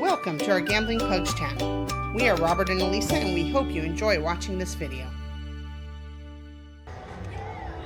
Welcome to our Gambling Pugs channel. We are Robert and Elisa, and we hope you enjoy watching this video.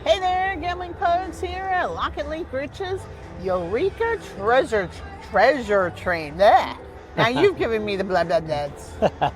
Hey there, Gambling Pugs here at Lock and Link Rich's Eureka treasure train. There. Now you've given me the blah blah blahs.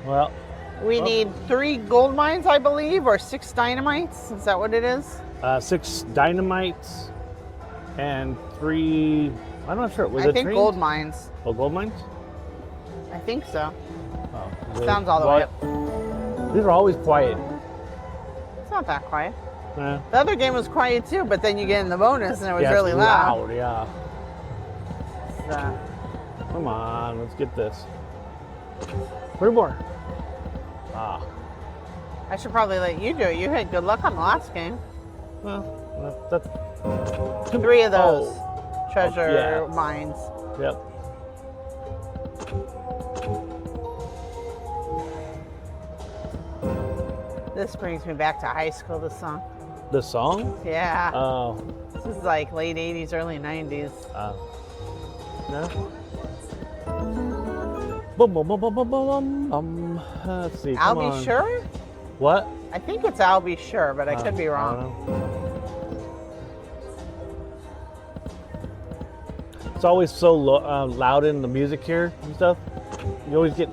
Well, we need 3 gold mines, I believe, or 6 dynamites. Is that what it is? 6 dynamites and 3. I'm not sure. Was I it think trains? gold mines. Oh, gold mines? I think so. Oh, really? Sounds all the way up. These are always quiet. It's not that quiet. Yeah. The other game was quiet too, but then you get in the bonus and it was Yeah, really it's loud. Yeah. So, Come on, let's get this. 3 more. Ah. I should probably let you do it. You had good luck on the last game. Well, that's 3 of those Oh. treasure Yeah. mines. Yep. This brings me back to high school, this song. The song? Yeah. Oh. This is like late 80s, early 90s. No? Boom, boom, boom, boom, boom, boom, boom. Let's see. I'll come be on. sure? What? I think it's I'll be sure, but I could be I wrong. don't know. It's always so loud in the music here and stuff. You always get,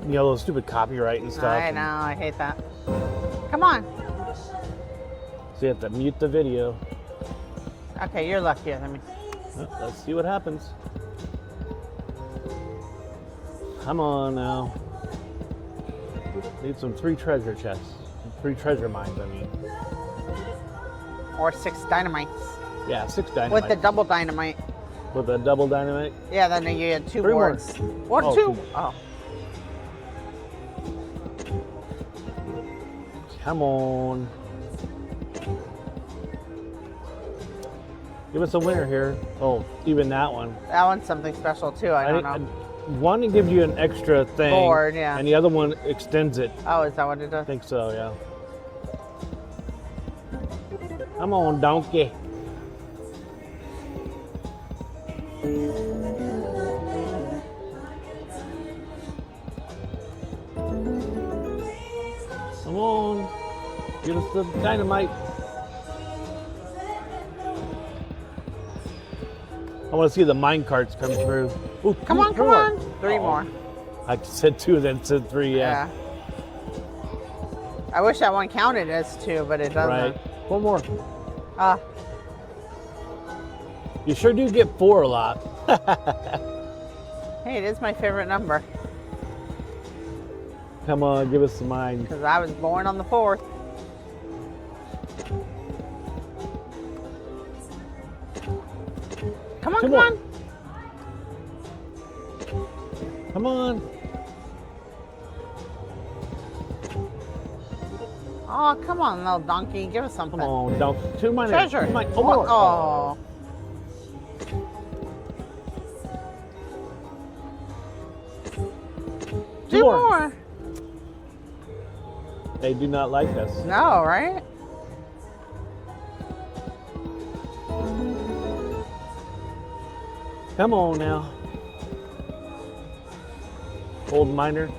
those stupid copyright and stuff. I know, I hate that. Come on. So you have to mute the video. Okay, you're luckier than me. Well, let's see what happens. Come on now. Need some 3 treasure chests. 3 treasure mines, I mean. Or 6 dynamites. Yeah, 6 dynamite. With the double dynamite. With a double dynamite? Yeah, then you get 2 3 more. boards. Or Oh, 2. 2. Oh. Come on. Give us a winner here. Oh, even that one. That one's something special too, I don't know. One gives you an extra thing. Board, yeah. And the other one extends it. Oh, is that what it I does? think so, yeah. Come on, donkey. Come on. Give us the dynamite. I want to see the mine carts come through. Ooh, Come on, come on. 3 Oh. more. I said 2, then said 3, yeah. I wish that one counted as 2, but it doesn't. Right. 1 more. Ah, You sure do get 4 a lot. hey, it is my favorite number Come on, give us the mine. because I was born on the 4th. Come on, 2 come more. on. Come on. Oh, come on, little donkey. Give us something. Come on, don't. 2 minor. Treasure. 2 minor. 1 more. Oh. Two 2 more. more. They do not like us. No, right? Come on now. Old miner.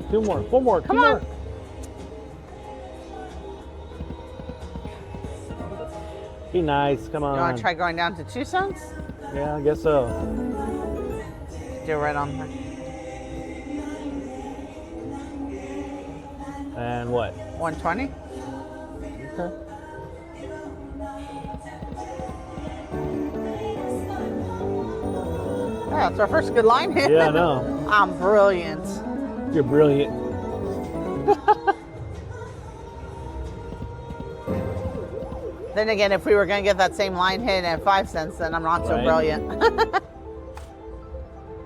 Two more. 1 more. Come 2 on. more. Be nice. Come on. You want to try going down to 2 cents? Yeah, I guess so. Do it right on there. And what? 120? Okay. Yeah, it's our first good line hit. Yeah, I know. I'm brilliant. You're brilliant. Then again, if we were going to get that same line hit at 5 cents, then I'm not so Right. brilliant.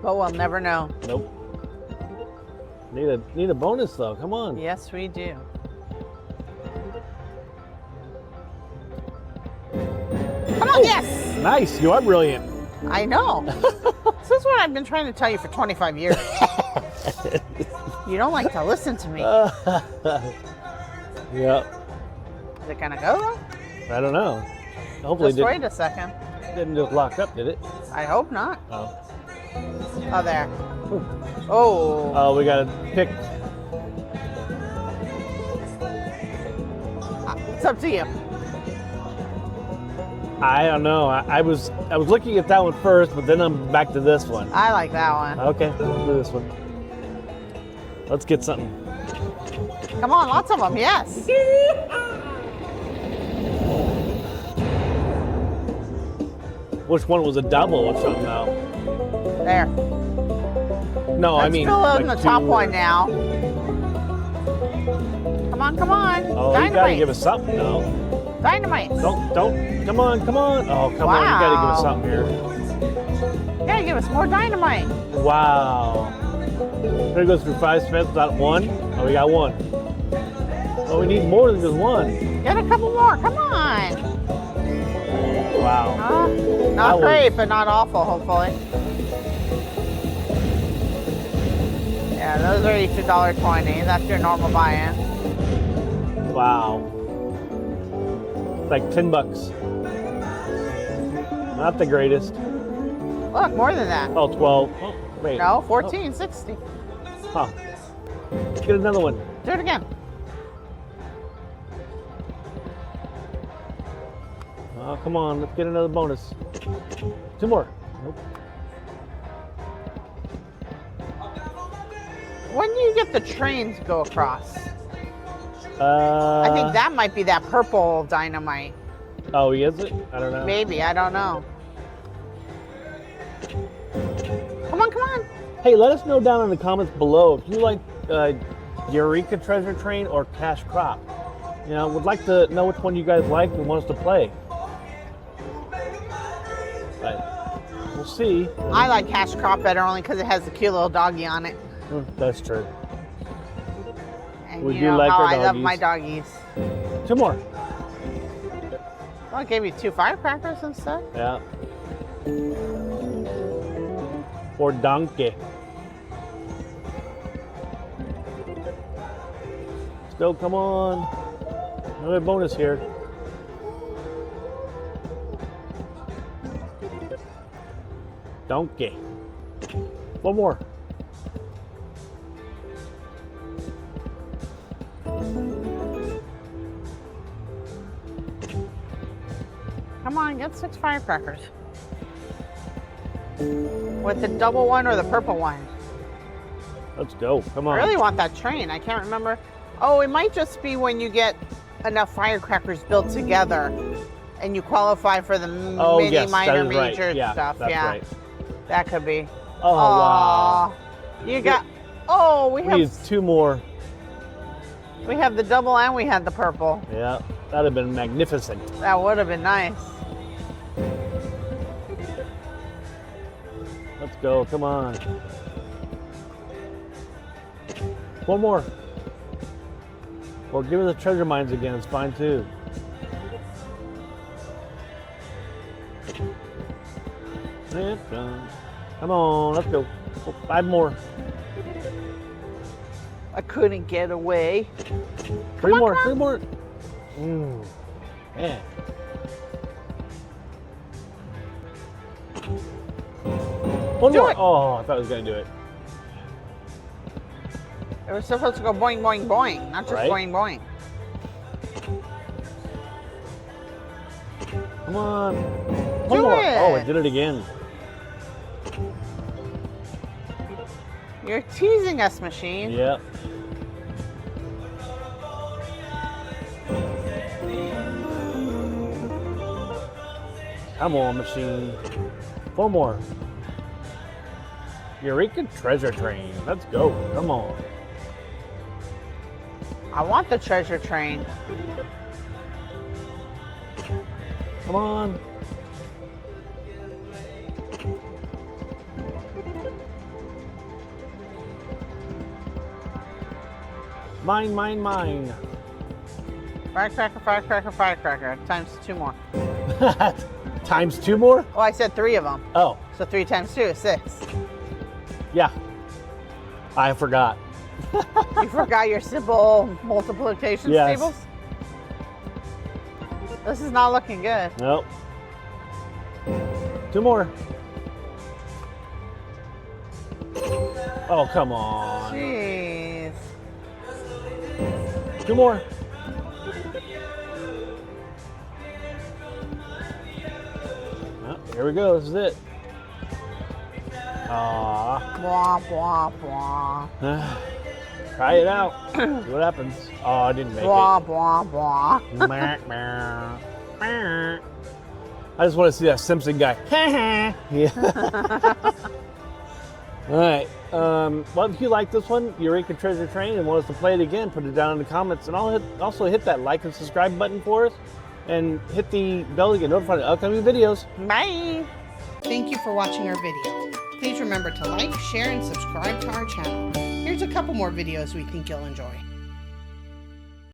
But we'll never know. Nope. Need a bonus though. Come on. Yes, we do. Come on, yes! Nice. You are brilliant. I know. This is what I've been trying to tell you for 25 years. You don't like to listen to me. Yep. Is it gonna go though? I don't know. Hopefully Just wait a second. didn't just lock up, did it? I hope not. Oh. Oh, there. Ooh. Oh. Oh, we gotta pick. It's up to you. I don't know. I was looking at that one first, but then I'm back to this one. I like that one. Okay, let's do this one. Let's get something. Come on, lots of them. Yes. Which one was a double or something now? There. No, I Let's mean. fill in like the top two- one now. Come on, come on. Oh, you gotta Dynamite. give us something now. Dynamite. Don't. Come on. Oh, come on. You gotta give us something here. You gotta give us more dynamite. Wow. There goes through 5 spins without one. Oh, we got one. Oh, we need more than just one. Get a couple more. Come on. Wow. Not That great, was- but not awful, hopefully. Yeah, those are each $1.20. That's your normal buy-in. Wow. It's like $10. Not the greatest. Look, more than that. Oh, 12. Oh, wait. No, 14.60. Huh. Let's get another one. Do it again. Oh, come on. Let's get another bonus. 2 more. Nope. When do you get the train to go across? Uh, I think that might be that purple dynamite. Oh, is it? I don't know. Maybe, I don't know. Come on, come on. Hey, let us know down in the comments below if you like Eureka Treasure Train or Cash Crop. You know, would like to know which one you guys like and want us to play. But we'll see. I like Cash Crop better only because it has the cute little doggy on it. That's true. And We you do know like how our I love doggies. my doggies. 2 more. Well, I gave you 2 firecrackers instead. Yeah. Or donkey. Let's go, come on. Another bonus here. Donkey. 1 more. Come on, get 6 firecrackers. With the double one or the purple one. Let's go. Come on. I really want that train. I can't remember. Oh, it might just be when you get enough firecrackers built together and you qualify for the Oh, mini, yes, that minor, is right. major Yeah, stuff. that's Yeah, right. that could be. Oh, wow. You got. Oh, We need 2 more. we have the double and we had the purple. Yeah, that'd have been magnificent. That would have been nice. Let's go. Come on. 1 more. Or give us the treasure mines again. It's fine too. Yeah, done. Come on, let's go. 5 more. I couldn't get away. 3 on, more. come 3 more. Man. One Do more. it. Oh, I thought I was gonna do it. It was supposed to go boing, boing, boing, not just Right? boing, boing. Come on. One Do more. it. Oh, I did it again. You're teasing us, machine. Yep. Come on, machine. 4 more. Eureka Treasure Train. Let's go. Come on. I want the treasure train. Come on. Mine, mine, mine. Firecracker, firecracker, firecracker. Times 2 more. Times 2 more? Oh, I said 3 of them. Oh, So 3 times 2 is 6. yeah. I forgot. You forgot your simple multiplication Yes. tables? This is not looking good. Nope. 2 more. Oh, come on. Jeez. 2 more. Oh, here we go. This is it. Aww. Blah, blah, blah. Try it out. See what happens. Oh, I didn't make Blah, it. blah, blah. I just want to see that Simpson guy. Yeah. All right. Well, if you like this one, Eureka Treasure Train, and want us to play it again, put it down in the comments, and also hit that like and subscribe button for us, and hit the bell to get notified of upcoming videos. Bye. Thank you for watching our video. Please remember to like, share, and subscribe to our channel. Here's a couple more videos we think you'll enjoy.